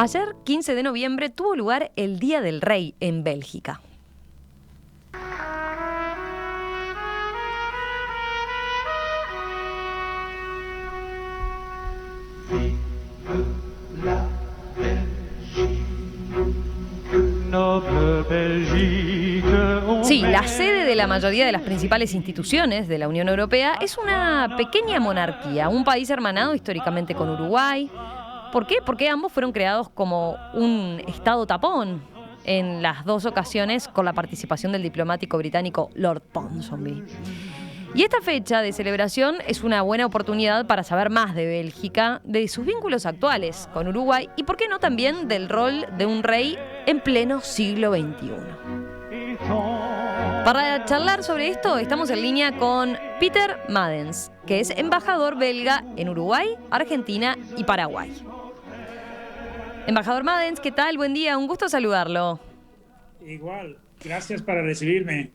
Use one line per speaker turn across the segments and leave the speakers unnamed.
Ayer, 15 de noviembre, tuvo lugar el Día del Rey en Bélgica. Sí, la sede de la mayoría de las principales instituciones de la Unión Europea es una pequeña monarquía, un país hermanado históricamente con Uruguay. ¿Por qué? Porque ambos fueron creados como un estado tapón en las dos ocasiones con la participación del diplomático británico Lord Ponsonby. Y esta fecha de celebración es una buena oportunidad para saber más de Bélgica, de sus vínculos actuales con Uruguay y, por qué no, también del rol de un rey en pleno siglo XXI. Para charlar sobre esto estamos en línea con Peter Madens, que es embajador belga en Uruguay, Argentina y Paraguay. Embajador Madens, ¿qué tal? Buen día, un gusto saludarlo.
Igual, gracias para recibirme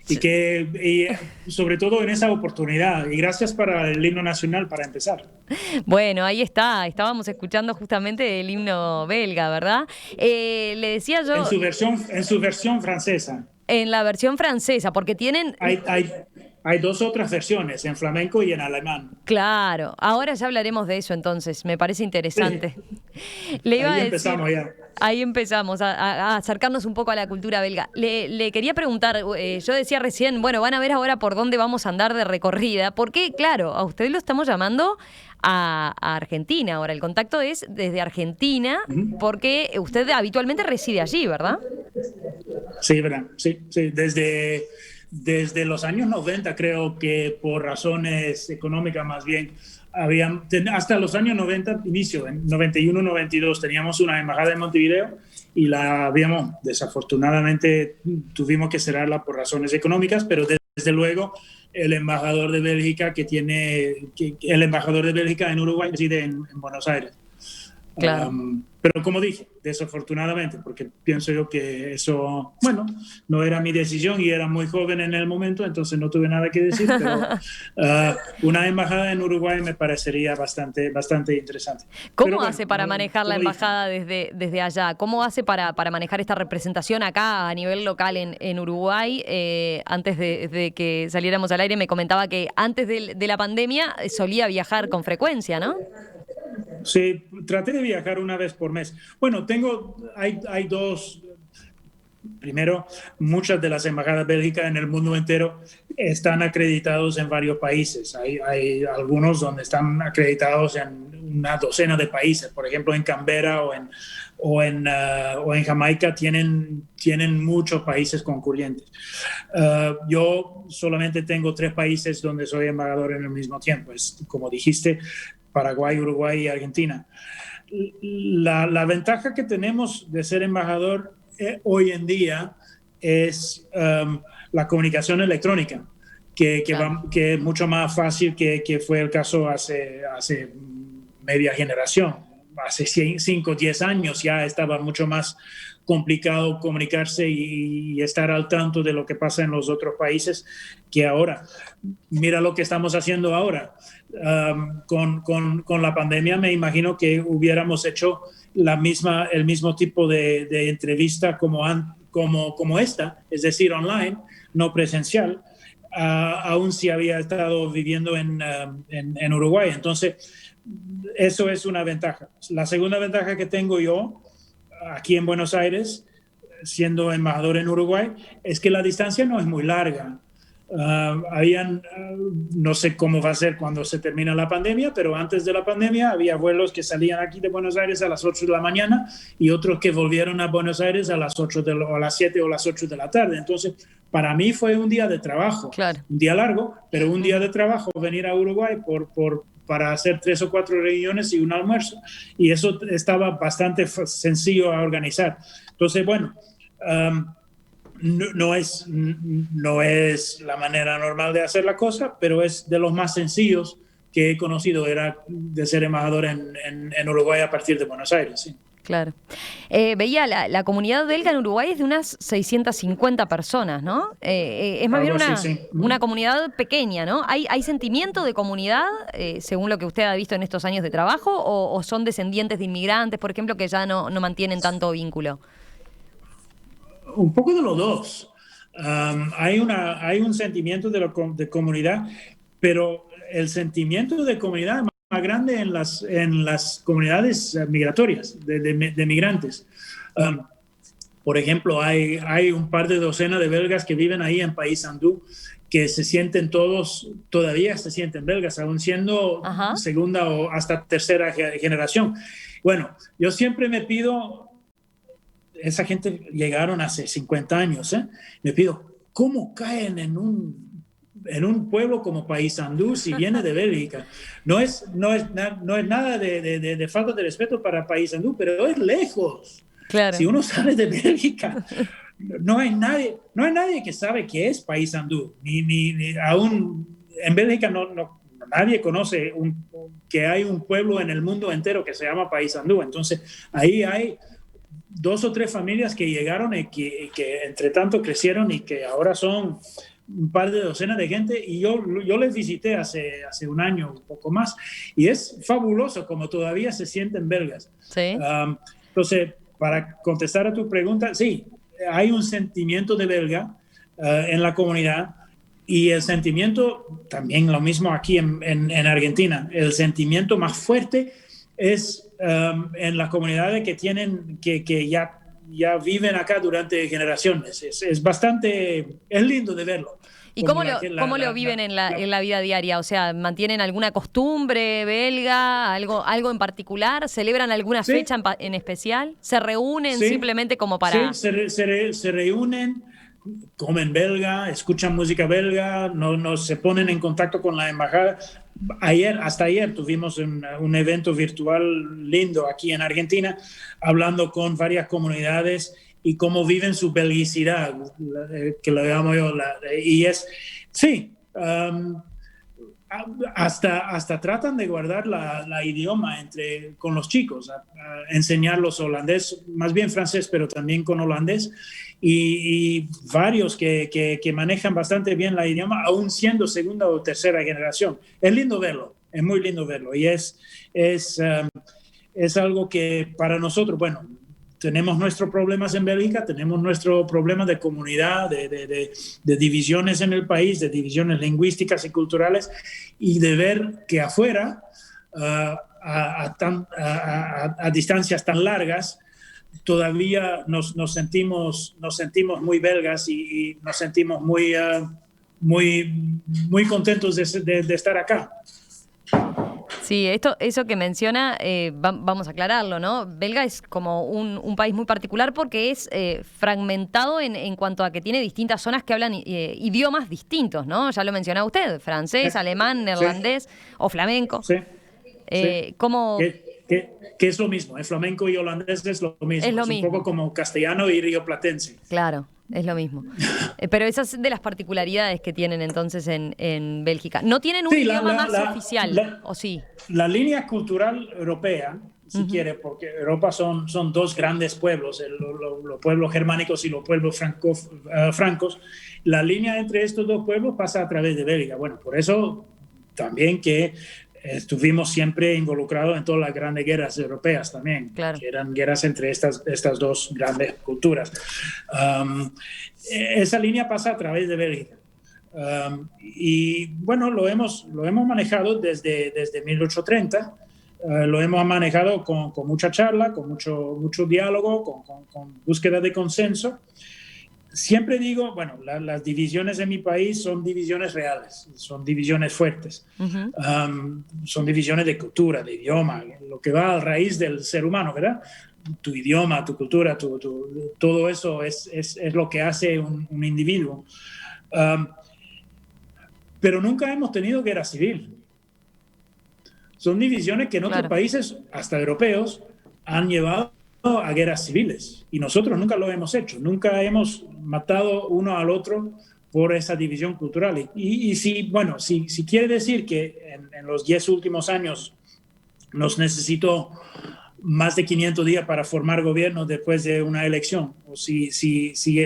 y sobre todo en esa oportunidad, y gracias para el himno nacional para empezar.
Bueno, ahí está, estábamos escuchando justamente el himno belga, ¿verdad? Le decía yo...
En su versión francesa.
En la versión francesa, porque tienen...
Hay dos otras versiones, en flamenco y en alemán.
Claro, ahora ya hablaremos de eso entonces, me parece interesante.
Sí.
Le iba
ahí
a decir,
empezamos ya.
Ahí empezamos a acercarnos un poco a la cultura belga. Le quería preguntar, yo decía recién, bueno, van a ver ahora por dónde vamos a andar de recorrida, porque claro, a usted lo estamos llamando a Argentina ahora, el contacto es desde Argentina, porque usted habitualmente reside allí, ¿verdad?
Sí, verdad, sí. Desde los años 90, creo que por razones económicas más bien, hasta los años 90, inicio, en 91, 92, teníamos una embajada en Montevideo y desafortunadamente, tuvimos que cerrarla por razones económicas, pero desde luego el embajador de Bélgica el embajador de Bélgica en Uruguay reside en Buenos Aires.
Claro.
Pero como dije, desafortunadamente, porque pienso yo que eso, bueno, no era mi decisión y era muy joven en el momento, entonces no tuve nada que decir, pero una embajada en Uruguay me parecería bastante interesante.
¿Cómo hace para manejar la embajada desde allá? ¿Cómo hace para manejar esta representación acá a nivel local en Uruguay? Antes de que saliéramos al aire me comentaba que antes de la pandemia solía viajar con frecuencia, ¿no?
Sí, traté de viajar una vez por mes. Bueno, hay dos. Primero, muchas de las embajadas bélgicas en el mundo entero están acreditados en varios países. Hay algunos donde están acreditados en una docena de países. Por ejemplo, en Canberra o en Jamaica tienen muchos países concurrentes. Yo solamente tengo 3 países donde soy embajador en el mismo tiempo. Es, como dijiste, Paraguay, Uruguay y Argentina. La ventaja que tenemos de ser embajador hoy en día es la comunicación electrónica, que es mucho más fácil que fue el caso hace media generación. Hace 5 o 10 años ya estaba mucho más complicado comunicarse y estar al tanto de lo que pasa en los otros países que ahora. Mira lo que estamos haciendo ahora. Con la pandemia me imagino que hubiéramos hecho el mismo tipo de entrevista como esta, es decir, online, no presencial, aún si había estado viviendo en Uruguay. Entonces, eso es una ventaja. La segunda ventaja que tengo yo aquí en Buenos Aires, siendo embajador en Uruguay, es que la distancia no es muy larga. No sé cómo va a ser cuando se termine la pandemia, pero antes de la pandemia había vuelos que salían aquí de Buenos Aires a las 8 de la mañana y otros que volvieron a Buenos Aires a las 7 o las 8 de la tarde. Entonces, para mí fue un día de trabajo,
claro.
Un día largo, pero un día de trabajo venir a Uruguay para hacer 3 o 4 reuniones y un almuerzo. Y eso estaba bastante sencillo a organizar. Entonces, bueno, no es la manera normal de hacer la cosa, pero es de los más sencillos que he conocido, era de ser embajador en Uruguay a partir de Buenos Aires. Sí.
Claro. Veía la comunidad belga en Uruguay es de unas 650 personas, ¿no? Es más bien
Algo así, sí.
una comunidad pequeña, ¿no? ¿Hay sentimiento de comunidad, según lo que usted ha visto en estos años de trabajo, o son descendientes de inmigrantes, por ejemplo, que ya no mantienen tanto vínculo?
Un poco de los dos. Hay un sentimiento de comunidad, pero el sentimiento de comunidad es más grande en las comunidades migratorias, de migrantes. Por ejemplo, hay un par de docenas de belgas que viven ahí en Paysandú, que todavía se sienten belgas, aún siendo
Ajá.
segunda o hasta tercera generación. Bueno, yo siempre me pido, esa gente llegaron hace 50 años, me pido, ¿cómo caen en un pueblo como Paysandú si viene de Bélgica? No es nada de falta de respeto para Paysandú, pero es lejos.
Claro.
Si uno sale de Bélgica, no hay nadie que sabe qué es Paysandú. Ni aún en Bélgica nadie conoce que hay un pueblo en el mundo entero que se llama Paysandú. Entonces, ahí hay 2 o 3 familias que llegaron y que entre tanto crecieron y que ahora son un par de docenas de gente, y yo les visité hace un año, un poco más, y es fabuloso como todavía se sienten belgas.
Sí.
Entonces, para contestar a tu pregunta, sí, hay un sentimiento de belga en la comunidad, y el sentimiento, también lo mismo aquí en Argentina, el sentimiento más fuerte es en las comunidades que ya viven acá durante generaciones. Es lindo de verlo.
¿Y cómo lo viven en la vida diaria? O sea, ¿mantienen alguna costumbre belga, algo en particular? ¿Celebran alguna fecha en especial? ¿Se reúnen simplemente como para...?
Sí, se reúnen, comen belga, escuchan música belga, no se ponen en contacto con la embajada. Hasta ayer tuvimos un evento virtual lindo aquí en Argentina, hablando con varias comunidades y cómo viven su belgicidad, que lo llamo yo. Hasta tratan de guardar la idioma con los chicos, a enseñarlos holandés, más bien francés, pero también con holandés, y varios que manejan bastante bien la idioma, aún siendo segunda o tercera generación. Es lindo verlo, es muy lindo verlo, y es algo que para nosotros, bueno, tenemos nuestros problemas en Bélgica, tenemos nuestro problema de comunidad, de divisiones en el país, de divisiones lingüísticas y culturales, y de ver que afuera, a distancias tan largas, todavía nos sentimos muy belgas y nos sentimos muy contentos de estar acá.
Sí, eso que menciona, vamos a aclararlo, ¿no? Belga es como un país muy particular porque es fragmentado en cuanto a que tiene distintas zonas que hablan idiomas distintos, ¿no? Ya lo mencionaba usted, francés, alemán, neerlandés o flamenco.
Sí.
¿Cómo...?
Que es lo mismo, flamenco y holandés es lo mismo.
Es
un poco como castellano y rioplatense.
Claro, es lo mismo. Pero esas de las particularidades que tienen entonces en Bélgica. ¿No tienen un idioma más oficial, o sí?
La línea cultural europea, si quiere, porque Europa son 2 grandes pueblos, los pueblos germánicos y los pueblos francos. La línea entre estos 2 pueblos pasa a través de Bélgica. Bueno, por eso también que estuvimos siempre involucrados en todas las grandes guerras europeas también,
claro,
que eran guerras entre estas 2 grandes culturas. Esa línea pasa a través de Bélgica. Y bueno, lo hemos manejado desde 1830, lo hemos manejado con mucha charla, con mucho diálogo, con búsqueda de consenso. Siempre digo, bueno, las divisiones en mi país son divisiones reales, son divisiones fuertes. Son divisiones de cultura, de idioma, lo que va a raíz del ser humano, ¿verdad? Tu idioma, tu cultura, todo eso es lo que hace un individuo. Pero nunca hemos tenido guerra civil. Son divisiones que en otros países, hasta europeos, han llevado a guerras civiles, y nosotros nunca lo hemos hecho, nunca hemos matado uno al otro por esa división cultural. Y si quiere decir que en los 10 últimos años nos necesitó más de 500 días para formar gobierno después de una elección, o si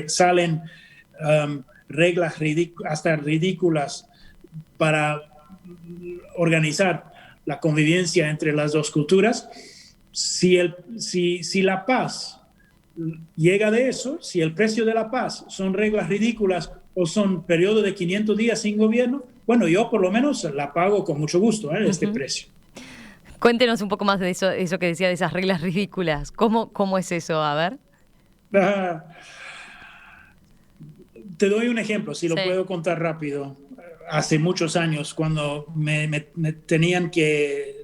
salen reglas hasta ridículas para organizar la convivencia entre las dos culturas. Si la paz llega de eso, si el precio de la paz son reglas ridículas o son periodos de 500 días sin gobierno, bueno, yo por lo menos la pago con mucho gusto, este precio.
Cuéntenos un poco más de eso que decía, de esas reglas ridículas. ¿Cómo es eso? A ver.
Te doy un ejemplo, si lo puedo contar rápido. Hace muchos años, cuando me tenían que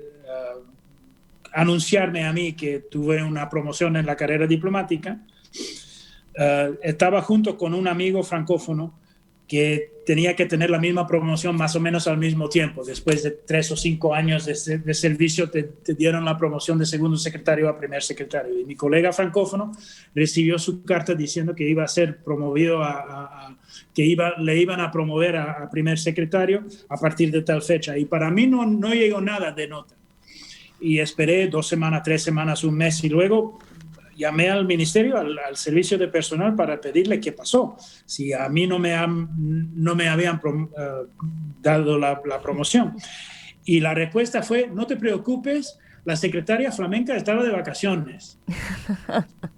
anunciarme a mí que tuve una promoción en la carrera diplomática, estaba junto con un amigo francófono que tenía que tener la misma promoción más o menos al mismo tiempo. Después de 3 o 5 años de servicio te dieron la promoción de segundo secretario a primer secretario. Y mi colega francófono recibió su carta diciendo que iba a ser promovido le iban a promover a primer secretario a partir de tal fecha. Y para mí no llegó nada de nota. Y esperé 2 semanas, 3 semanas, un mes, y luego llamé al ministerio, al servicio de personal, para pedirle qué pasó. Si a mí no me habían dado la promoción. Y la respuesta fue: no te preocupes, la secretaria flamenca estaba de vacaciones.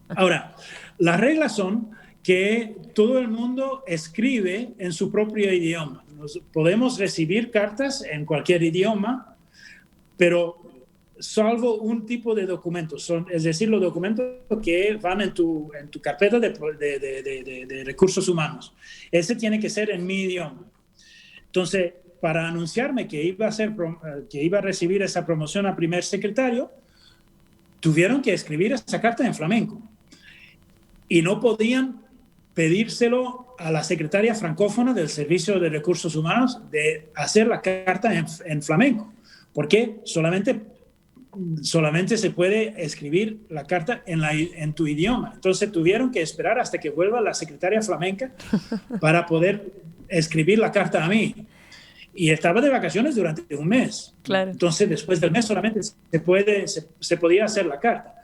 Ahora, las reglas son que todo el mundo escribe en su propio idioma. Podemos recibir cartas en cualquier idioma, pero salvo un tipo de documentos, es decir, los documentos que van en tu carpeta de recursos humanos. Ese tiene que ser en mi idioma. Entonces, para anunciarme que iba a recibir esa promoción a primer secretario, tuvieron que escribir esa carta en flamenco. Y no podían pedírselo a la secretaria francófona del Servicio de Recursos Humanos de hacer la carta en flamenco, porque solamente se puede escribir la carta en tu idioma. Entonces tuvieron que esperar hasta que vuelva la secretaria flamenca para poder escribir la carta a mí. Y estaba de vacaciones durante un mes.
Claro.
Entonces después del mes solamente se podía hacer la carta.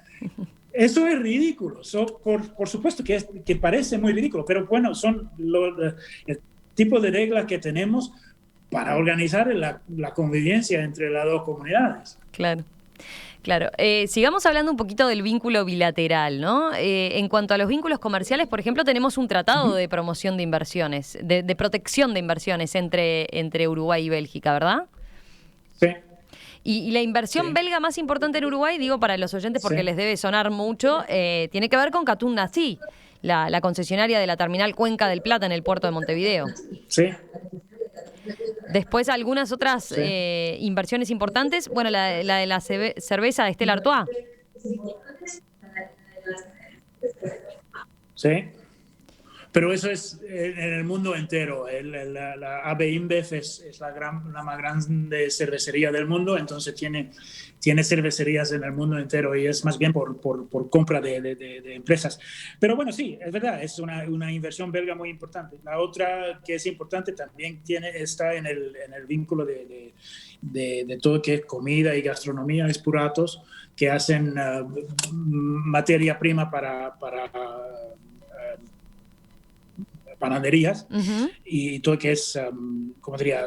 Eso es ridículo. Por supuesto que parece muy ridículo, pero bueno, son el tipo de reglas que tenemos para organizar la convivencia entre las dos comunidades.
Claro. Claro. Sigamos hablando un poquito del vínculo bilateral, ¿no? En cuanto a los vínculos comerciales, por ejemplo, tenemos un tratado de promoción de inversiones, de protección de inversiones entre Uruguay y Bélgica, ¿verdad?
Sí.
Y la inversión belga más importante en Uruguay, digo para los oyentes porque les debe sonar mucho, tiene que ver con Katun Nací, la concesionaria de la terminal Cuenca del Plata en el puerto de Montevideo.
Sí.
Después algunas otras inversiones importantes. Bueno, la de la cerveza de Stella Artois.
Sí. Pero eso es en el mundo entero. La AB InBev es la más grande cervecería del mundo, entonces tiene cervecerías en el mundo entero y es más bien por compra de empresas. Pero bueno, sí, es verdad, es una inversión belga muy importante. La otra que es importante también está en el vínculo de todo que es comida y gastronomía, es Puratos, que hacen materia prima para panaderías y todo que es, ¿cómo diría?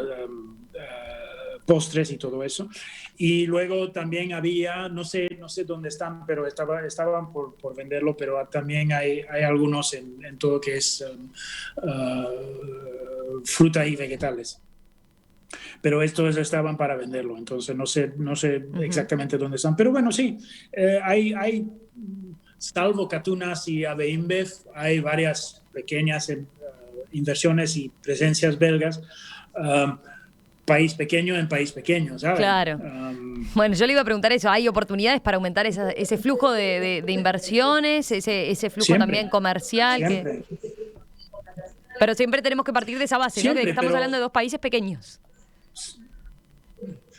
Postres y todo eso. Y luego también había, no sé dónde están, pero estaban por venderlo, pero también hay algunos en todo que es fruta y vegetales. Pero estos estaban para venderlo, entonces no sé exactamente dónde están. Pero bueno, sí, hay salvo Catunas y AB InBev, hay varias pequeñas inversiones y presencias belgas, país pequeño en país pequeño, ¿sabes?
Claro. Bueno, yo le iba a preguntar eso. ¿Hay oportunidades para aumentar ese flujo de inversiones, ese flujo siempre, también comercial?
Siempre.
Pero siempre tenemos que partir de esa base, siempre, ¿no? Que estamos hablando de 2 países pequeños.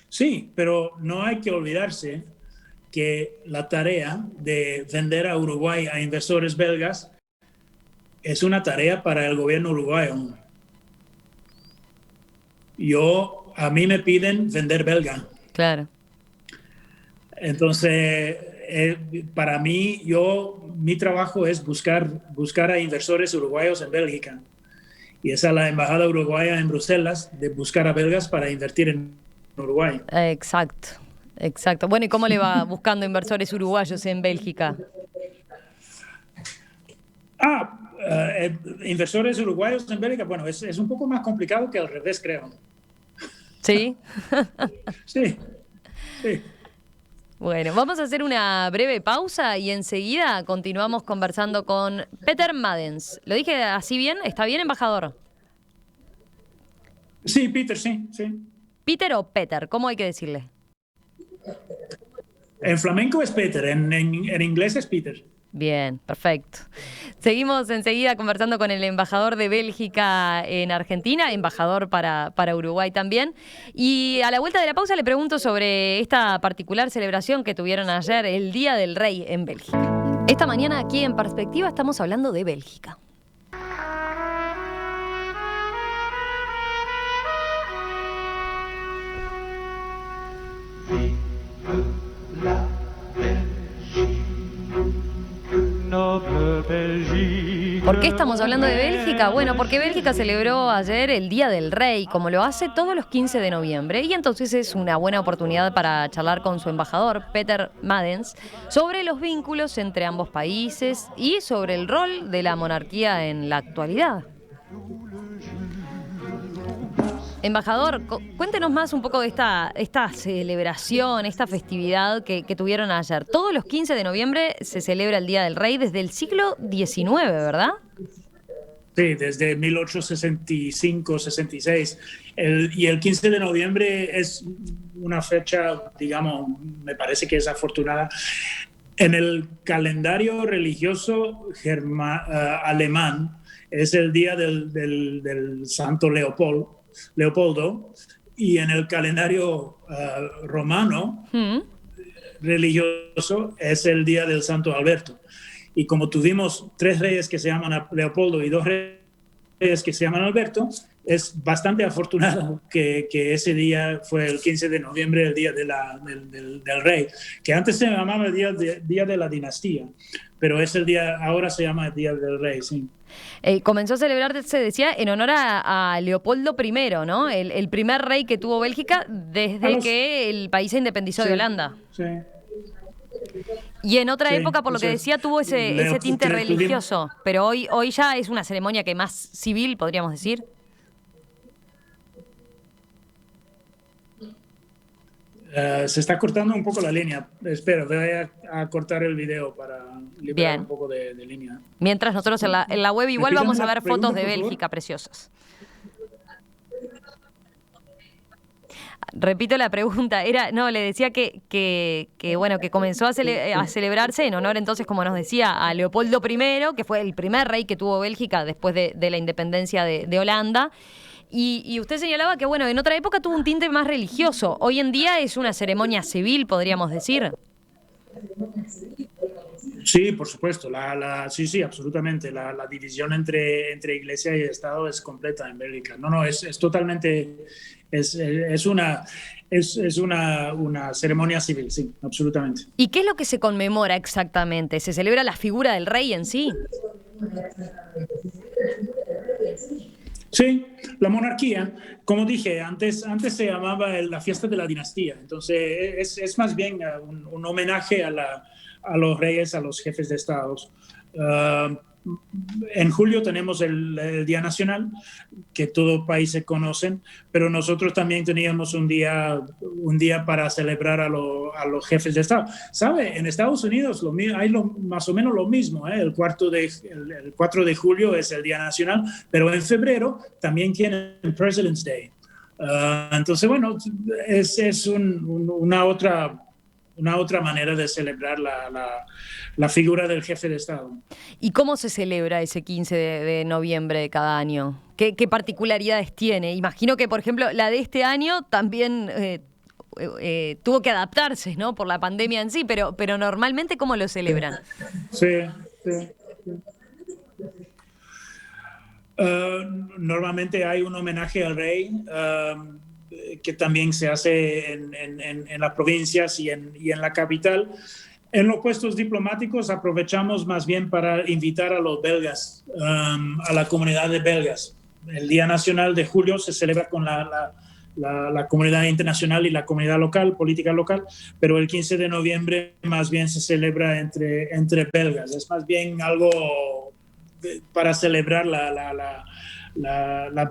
Sí, pero no hay que olvidarse que la tarea de vender a Uruguay a inversores belgas es una tarea para el gobierno uruguayo. A mí me piden vender belga.
Claro.
Entonces, para mí, mi trabajo es buscar a inversores uruguayos en Bélgica. Y esa es la embajada uruguaya en Bruselas, de buscar a belgas para invertir en Uruguay.
Exacto, exacto. Bueno, ¿y cómo le va buscando inversores uruguayos en Bélgica?
Inversores uruguayos en Bélgica, bueno, es un poco más complicado que al revés, creo.
¿Sí?
Sí, sí.
Bueno, vamos a hacer una breve pausa y enseguida continuamos conversando con Peter Madens. ¿Lo dije así bien? ¿Está bien, embajador?
Sí, Peter, sí, sí.
¿Peter o Peter? ¿Cómo hay que decirle?
En flamenco es Peter, en inglés es Peter.
Bien, perfecto. Seguimos enseguida conversando con el embajador de Bélgica en Argentina, embajador para Uruguay también. Y a la vuelta de la pausa le pregunto sobre esta particular celebración que tuvieron ayer, el Día del Rey en Bélgica. Esta mañana aquí en Perspectiva estamos hablando de Bélgica. ¿Por qué estamos hablando de Bélgica? Bueno, porque Bélgica celebró ayer el Día del Rey, como lo hace todos los 15 de noviembre, y entonces es una buena oportunidad para charlar con su embajador, Peter Madens, sobre los vínculos entre ambos países y sobre el rol de la monarquía en la actualidad. Embajador, cuéntenos más un poco de esta celebración, esta festividad que tuvieron ayer. Todos los 15 de noviembre se celebra el Día del Rey desde el siglo XIX, ¿verdad?
Sí, desde 1865-66. Y el 15 de noviembre es una fecha, digamos, me parece que es afortunada. En el calendario religioso alemán es el día del Santo Leopoldo, y en el calendario romano religioso es el día del Santo Alberto. Y como tuvimos 3 reyes que se llaman Leopoldo y 2 reyes que se llaman Alberto, es bastante afortunado que ese día fue el 15 de noviembre, el día del rey, que antes se llamaba el día de la dinastía, pero es ahora se llama el Día del Rey, sí.
Comenzó a celebrarse, decía, en honor a Leopoldo I, ¿no? El primer rey que tuvo Bélgica desde que el país se independizó de Holanda.
Sí.
Y en otra época, por lo que decía, tuvo ese tinte religioso, pero hoy ya es una ceremonia que más civil, podríamos decir.
Se está cortando un poco la línea. Espera, voy a cortar el video para liberar un poco de línea.
Mientras nosotros en la web igual vamos a ver fotos de Bélgica preciosas. Repito la pregunta, le decía que comenzó a celebrarse en honor entonces, como nos decía, a Leopoldo I, que fue el primer rey que tuvo Bélgica después de la independencia de Holanda. Y usted señalaba que, en otra época tuvo un tinte más religioso. Hoy en día es una ceremonia civil, podríamos decir.
Sí, por supuesto. Sí, absolutamente. La división entre Iglesia y Estado es completa en Bélgica. Es totalmente... Es una ceremonia civil, sí, absolutamente.
¿Y qué es lo que se conmemora exactamente? ¿Se celebra la figura del rey en sí?
Sí, la monarquía, como dije, antes se llamaba la fiesta de la dinastía, entonces es más bien un homenaje a los reyes, a los jefes de estados. En julio tenemos el Día Nacional, que todo país se conocen, pero nosotros también teníamos un día para celebrar a los jefes de Estado. ¿Sabe? En Estados Unidos hay más o menos lo mismo, ¿eh? El 4 de julio es el Día Nacional, pero en febrero también tienen President's Day. Entonces, es una otra manera de celebrar la figura del jefe de Estado.
¿Y cómo se celebra ese 15 de noviembre de cada año? ¿Qué particularidades tiene? Imagino que, por ejemplo, la de este año también tuvo que adaptarse, ¿no? Por la pandemia en sí, pero normalmente, ¿cómo lo celebran?
Sí. Normalmente hay un homenaje al rey, que también se hace en las provincias y en la capital. En los puestos diplomáticos aprovechamos más bien para invitar a los belgas, a la comunidad de belgas. El Día Nacional de julio se celebra con la comunidad internacional y la comunidad local, política local, pero el 15 de noviembre más bien se celebra entre belgas. Es más bien algo para celebrar la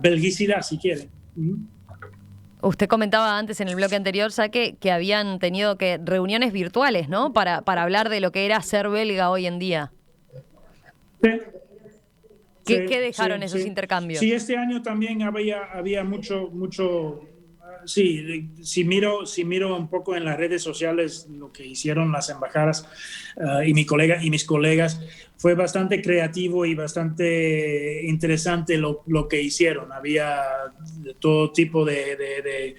belgicidad, si quieren.
Usted comentaba antes en el bloque anterior, Saque, que habían tenido reuniones virtuales, ¿no? Para hablar de lo que era ser belga hoy en día.
Sí.
¿Qué dejaron esos intercambios?
Sí, este año también había mucho. Sí, si miro un poco en las redes sociales lo que hicieron las embajadas y mis colegas, fue bastante creativo y bastante interesante lo que hicieron. Había todo tipo de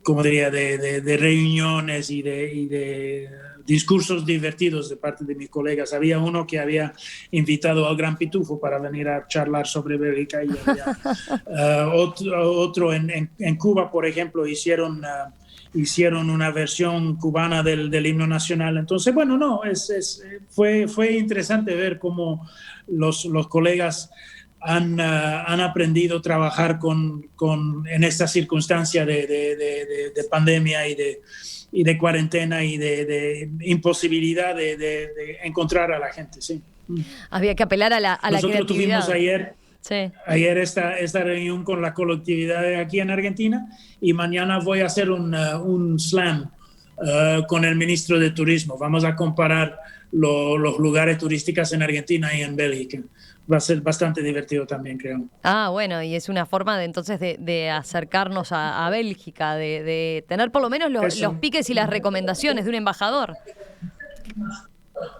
¿cómo diría? De reuniones y de discursos divertidos de parte de mis colegas. Había uno que había invitado al Gran Pitufo para venir a charlar sobre Bélgica y había otro en Cuba, por ejemplo, hicieron una versión cubana del himno nacional. Entonces, bueno, no, fue interesante ver cómo los colegas han aprendido a trabajar en esta circunstancia de pandemia y de cuarentena y de imposibilidad de encontrar a la gente, sí.
Había que apelar a la creatividad.
Nosotros tuvimos ayer esta reunión con la colectividad aquí en Argentina y mañana voy a hacer un slam con el ministro de Turismo. Vamos a comparar los lugares turísticos en Argentina y en Bélgica. Va a ser bastante divertido también, creo.
Ah, bueno, y es una forma entonces de acercarnos a Bélgica, de tener por lo menos los piques y las recomendaciones de un embajador.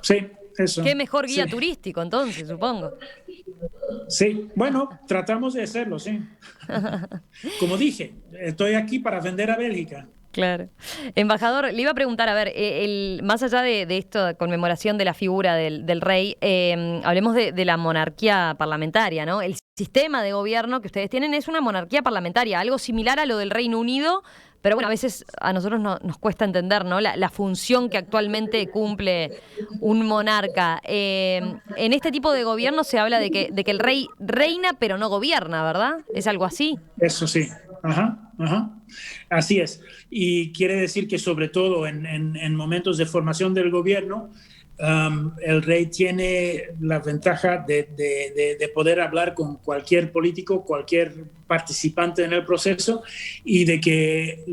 Sí, eso.
Qué mejor guía turístico, entonces, supongo.
Sí, bueno, tratamos de hacerlo, sí. Como dije, estoy aquí para vender a Bélgica.
Claro. Embajador, le iba a preguntar, a ver, más allá de esto, conmemoración de la figura del rey, hablemos de la monarquía parlamentaria, ¿no? El sistema de gobierno que ustedes tienen es una monarquía parlamentaria, algo similar a lo del Reino Unido, pero bueno, a veces a nosotros nos cuesta entender, ¿no? La función que actualmente cumple un monarca. En este tipo de gobierno se habla de que el rey reina pero no gobierna, ¿verdad? ¿Es algo así?
Eso sí. Ajá. Así es. Y quiere decir que sobre todo en momentos de formación del gobierno, el rey tiene la ventaja de poder hablar con cualquier político, cualquier participante en el proceso y de que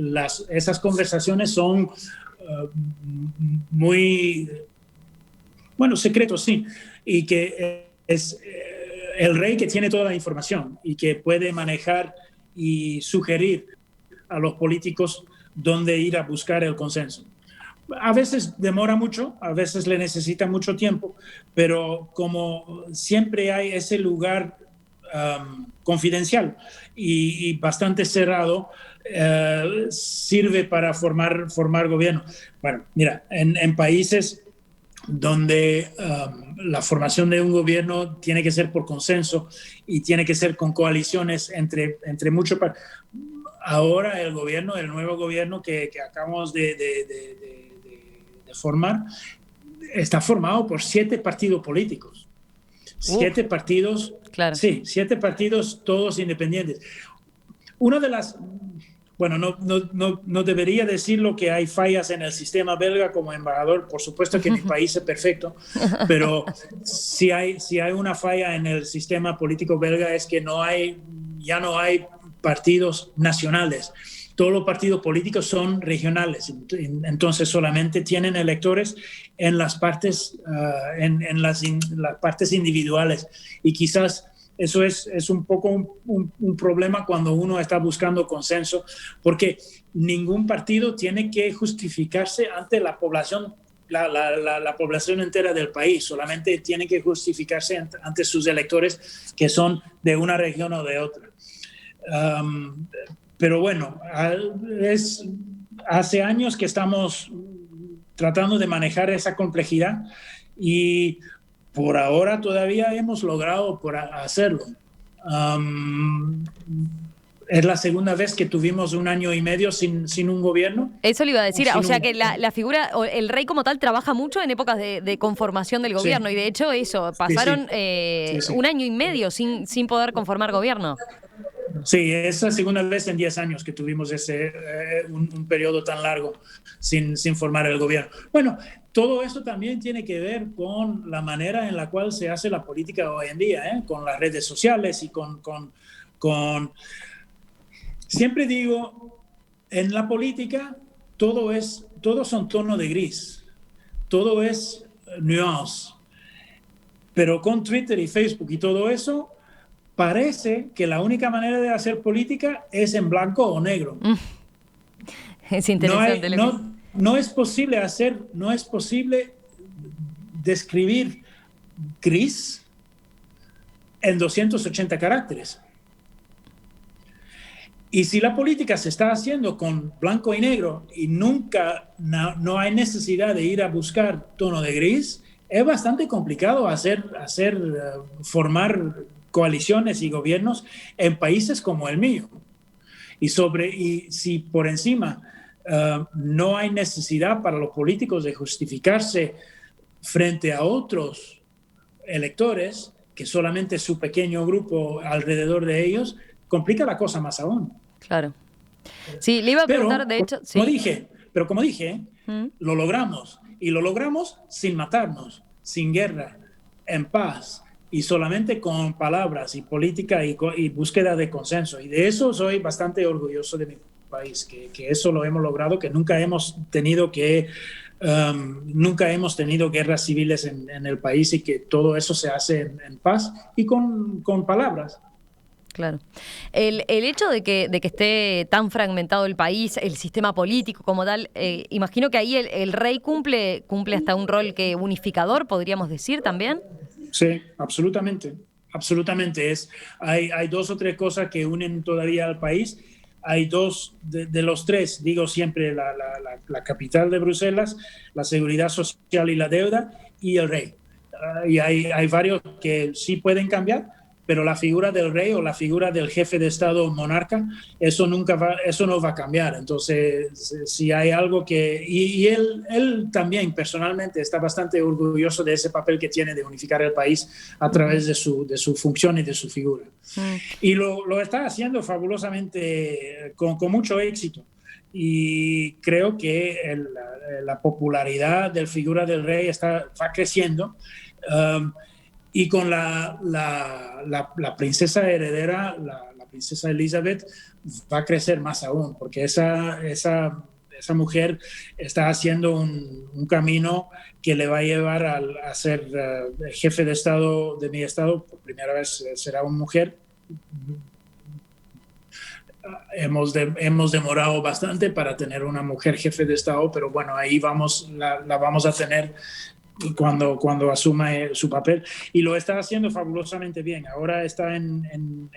esas conversaciones son muy, bueno, secretos, sí, y que es el rey que tiene toda la información y que puede manejar y sugerir a los políticos dónde ir a buscar el consenso. A veces demora mucho, a veces le necesita mucho tiempo, pero como siempre hay ese lugar confidencial y bastante cerrado, sirve para formar gobierno. Bueno, mira, en países donde la formación de un gobierno tiene que ser por consenso y tiene que ser con coaliciones entre muchos países. Ahora el nuevo gobierno que acabamos de formar, está formado por 7 partidos políticos. 7 partidos,
claro.
Sí, 7 partidos todos independientes. Una de las... Bueno, no debería decirlo que hay fallas en el sistema belga como embajador. Por supuesto que mi país es perfecto, pero si hay una falla en el sistema político belga es que ya no hay partidos nacionales. Todos los partidos políticos son regionales, entonces solamente tienen electores en las partes, en las partes individuales y quizás eso es un poco un problema cuando uno está buscando consenso, porque ningún partido tiene que justificarse ante la población, la población entera del país, solamente tiene que justificarse ante sus electores que son de una región o de otra. Pero bueno, hace años que estamos tratando de manejar esa complejidad y por ahora todavía hemos logrado hacerlo. Es la segunda vez que tuvimos un año y medio sin un gobierno.
Eso le iba a decir, o sea que la figura, o el rey como tal, trabaja mucho en épocas de conformación del gobierno,
Sí,
y de hecho eso,
sí,
pasaron
sí.
un año y medio sin poder conformar gobierno.
Sí, es la segunda vez en 10 años que tuvimos un periodo tan largo sin formar el gobierno. Bueno, todo eso también tiene que ver con la manera en la cual se hace la política hoy en día, con las redes sociales y con... Siempre digo, en la política todo son tonos de gris, todo es nuance, pero con Twitter y Facebook y todo eso, parece que la única manera de hacer política es en blanco o negro.
Es interesante.
No es posible describir gris en 280 caracteres. Y si la política se está haciendo con blanco y negro y no hay necesidad de ir a buscar tono de gris, es bastante complicado formar coaliciones y gobiernos en países como el mío. Y si por encima no hay necesidad para los políticos de justificarse frente a otros electores, que solamente su pequeño grupo alrededor de ellos, complica la cosa más aún.
Claro. Sí, le iba a preguntar, de hecho...
Como dije, lo logramos. Y lo logramos sin matarnos, sin guerra, en paz, y solamente con palabras y política y búsqueda de consenso. Y de eso soy bastante orgulloso de mi país, que eso lo hemos logrado, que nunca hemos tenido guerras civiles en el país, y que todo eso se hace en paz y con palabras.
Claro. El hecho de que esté tan fragmentado el país, el sistema político como tal, imagino que ahí el rey cumple hasta un rol que unificador, podríamos decir también.
Sí, absolutamente. Absolutamente. Hay dos o tres cosas que unen todavía al país. Hay dos de los tres, digo siempre, la capital de Bruselas, la seguridad social y la deuda, y el rey. Y hay varios que sí pueden cambiar, pero la figura del rey o la figura del jefe de Estado monarca, eso no va a cambiar. Entonces, si hay algo que... Y él también personalmente está bastante orgulloso de ese papel que tiene de unificar el país a través de su función y de su figura. Y lo está haciendo fabulosamente, con mucho éxito. Y creo que la popularidad de la figura del rey va creciendo. Y con la princesa heredera, la princesa Elizabeth, va a crecer más aún, porque esa mujer está haciendo un camino que le va a llevar a ser jefe de Estado de mi estado. Por primera vez será una mujer. Hemos demorado bastante para tener una mujer jefe de Estado, pero bueno, ahí la vamos a tener cuando asuma su papel, y lo está haciendo fabulosamente bien. Ahora está en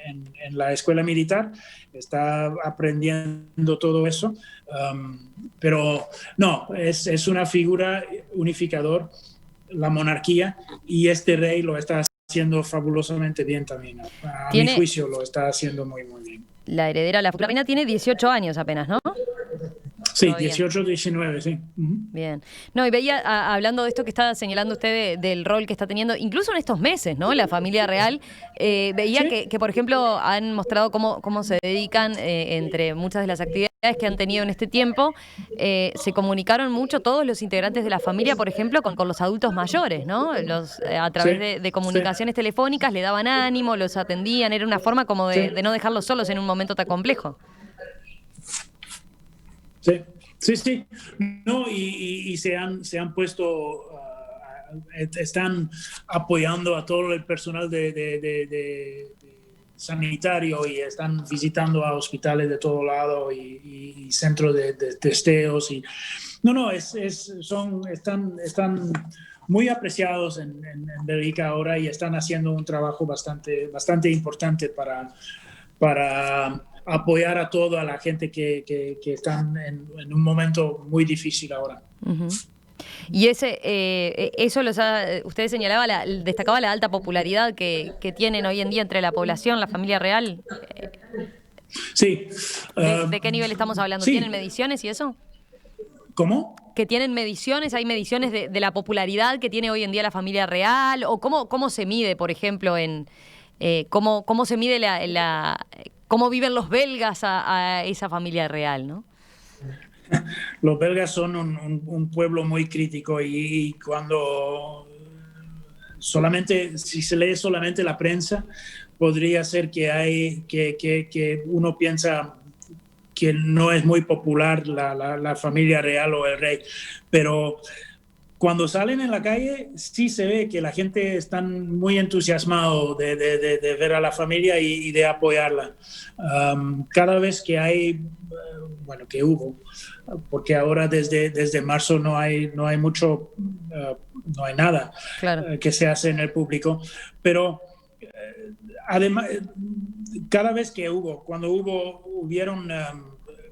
la escuela militar, está aprendiendo todo eso, pero no, es una figura unificador, la monarquía, y este rey lo está haciendo fabulosamente bien también. A mi juicio lo está haciendo muy, muy bien.
La heredera, la reina, tiene 18 años apenas, ¿no?
Sí, 18, 19, sí.
Bien. No, y veía, hablando de esto que está señalando usted del rol que está teniendo, incluso en estos meses, ¿no? La familia real, veía ¿sí? que, por ejemplo, han mostrado cómo se dedican, entre muchas de las actividades que han tenido en este tiempo, se comunicaron mucho todos los integrantes de la familia, por ejemplo, con los adultos mayores, ¿no? A través de comunicaciones telefónicas le daban ánimo, los atendían, era una forma como de no dejarlos solos en un momento tan complejo.
Sí. No, y se han puesto, están apoyando a todo el personal de sanitario, y están visitando a hospitales de todo lado y centros de testeos. Están muy apreciados en Bélgica ahora, y están haciendo un trabajo bastante importante para apoyar a toda la gente que están en un momento muy difícil ahora.
Uh-huh. Y eso usted señalaba, destacaba la alta popularidad que tienen hoy en día entre la población, la familia real.
Sí.
¿De qué nivel estamos hablando?
Sí.
¿Tienen mediciones y eso?
¿Cómo?
¿Que tienen mediciones? ¿Hay mediciones de la popularidad que tiene hoy en día la familia real? ¿O cómo se mide, por ejemplo, cómo se mide cómo viven los belgas a esa familia real, ¿no?
Los belgas son un pueblo muy crítico y cuando si se lee solamente la prensa, podría ser que uno piensa que no es muy popular la familia real o el rey, pero cuando salen en la calle sí se ve que la gente está muy entusiasmado de ver a la familia y de apoyarla. Cada vez que hay, bueno, que hubo, porque ahora desde marzo no hay mucho, no hay nada
Claro.
que se hace en el público, pero además, cada vez que hubieron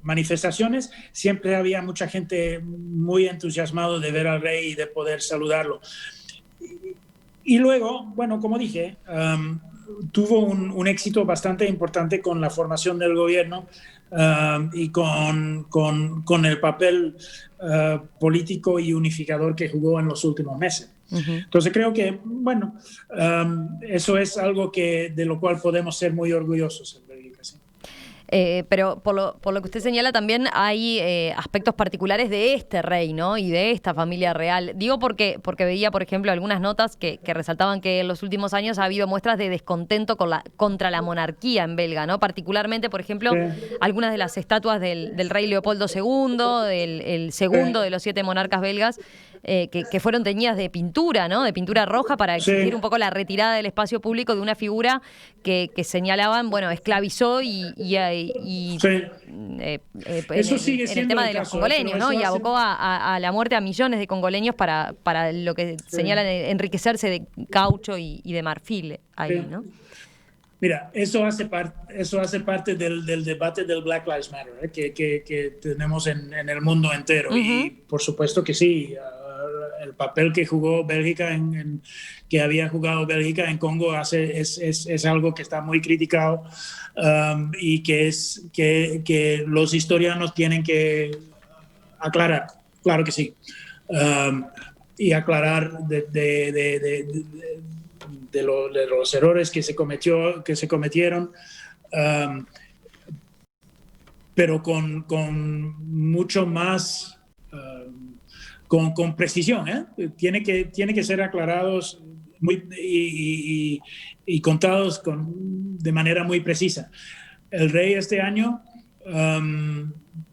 manifestaciones, siempre había mucha gente muy entusiasmado de ver al rey y de poder saludarlo. Y luego, bueno, como dije, tuvo un éxito bastante importante con la formación del gobierno y con el papel político y unificador que jugó en los últimos meses. Entonces creo que, bueno, eso es algo de lo cual podemos ser muy orgullosos en Bélgica, sí.
Pero por lo que usted señala también hay aspectos particulares de este rey, ¿no? Y de esta familia real. Digo porque veía, por ejemplo, algunas notas que resaltaban que en los últimos años ha habido muestras de descontento contra la monarquía en Belga, ¿no? Particularmente, por ejemplo, algunas de las estatuas del rey Leopoldo II, el segundo de los 7 monarcas belgas, que fueron teñidas de pintura, ¿no? De pintura roja para exigir un poco la retirada del espacio público de una figura que señalaban, bueno, esclavizó
eso sigue
en el
siendo
tema
el
de los
caso,
congoleños, ¿no? Y abocó a la muerte a millones de congoleños para lo que señalan enriquecerse de caucho y de marfil ahí, ¿no?
Mira, eso hace parte del debate del Black Lives Matter, que tenemos en el mundo entero. Y por supuesto que sí, el papel que jugó Bélgica, que había jugado Bélgica en Congo es algo que está muy criticado y que los historianos tienen que aclarar, claro que sí. Y aclarar de los errores que se cometieron, pero con mucho más, con precisión, ¿eh? Tiene que ser aclarados y contados de manera muy precisa. El rey este año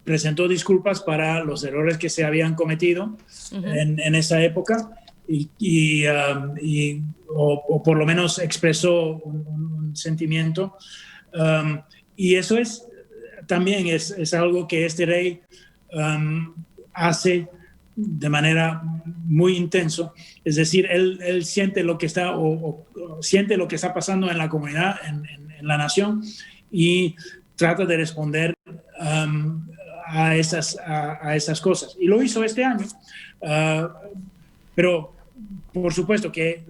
presentó disculpas para los errores que se habían cometido en esa época o por lo menos expresó un sentimiento. Y eso también es algo que este rey hace de manera muy intenso. Es decir, él siente lo que siente lo que está pasando en la comunidad, en la nación, y trata de responder a esas cosas. Y lo hizo este año. Pero por supuesto que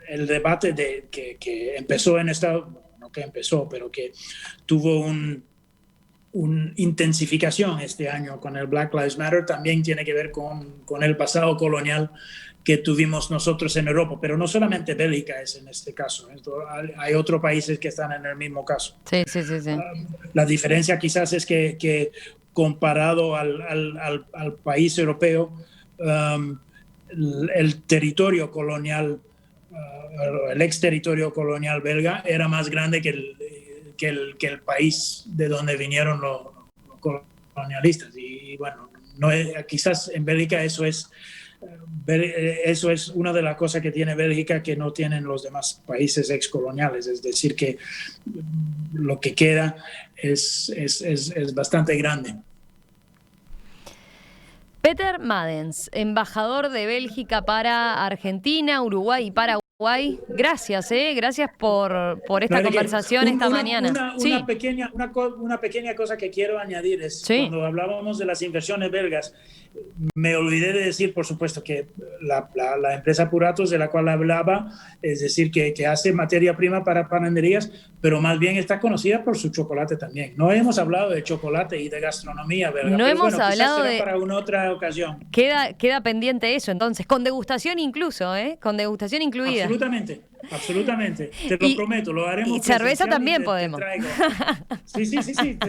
el debate que empezó en Estados Unidos, no que empezó, pero que tuvo una intensificación este año con el Black Lives Matter, también tiene que ver con el pasado colonial que tuvimos nosotros en Europa, pero no solamente Bélgica es en este caso, hay otros países que están en el mismo caso.
Sí.
La diferencia quizás es que comparado al país europeo, el territorio colonial, el ex territorio colonial belga era más grande que el país de donde vinieron los colonialistas. Y bueno, quizás en Bélgica eso es una de las cosas que tiene Bélgica que no tienen los demás países excoloniales, es decir, que lo que queda es bastante grande.
Peter Madens, embajador de Bélgica para Argentina, Uruguay y Paraguay. Guay, gracias, gracias por esta
No,
conversación esta mañana. Sí.
Una pequeña cosa que quiero añadir es,
Sí.
cuando hablábamos de las inversiones belgas, me olvidé de decir, por supuesto, que la empresa Puratos de la cual hablaba, es decir, que hace materia prima para panaderías, pero más bien está conocida por su chocolate también. No hemos hablado de chocolate y de gastronomía belga.
No
pero
hemos
bueno,
hablado
será
de...
para una otra ocasión.
Queda pendiente eso, entonces, con degustación incluso, con degustación incluida.
Absolutamente, absolutamente. Te lo prometo, lo haremos.
Y cerveza también podemos.
Te traigo. Sí,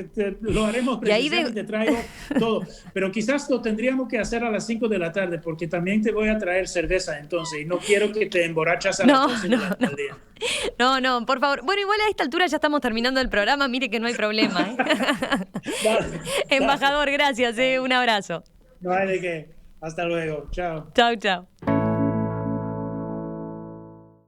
lo haremos presencial y te traigo todo. Pero quizás lo tendríamos que hacer a las 5 de la tarde, porque también te voy a traer cerveza entonces, y no quiero que te emborrachas a las 12 del día.
No, por favor. Bueno, igual a esta altura ya estamos terminando el programa, mire que no hay problema.
Dale.
Embajador, gracias, un abrazo.
No hay de qué. Hasta luego. Chao.
Chau.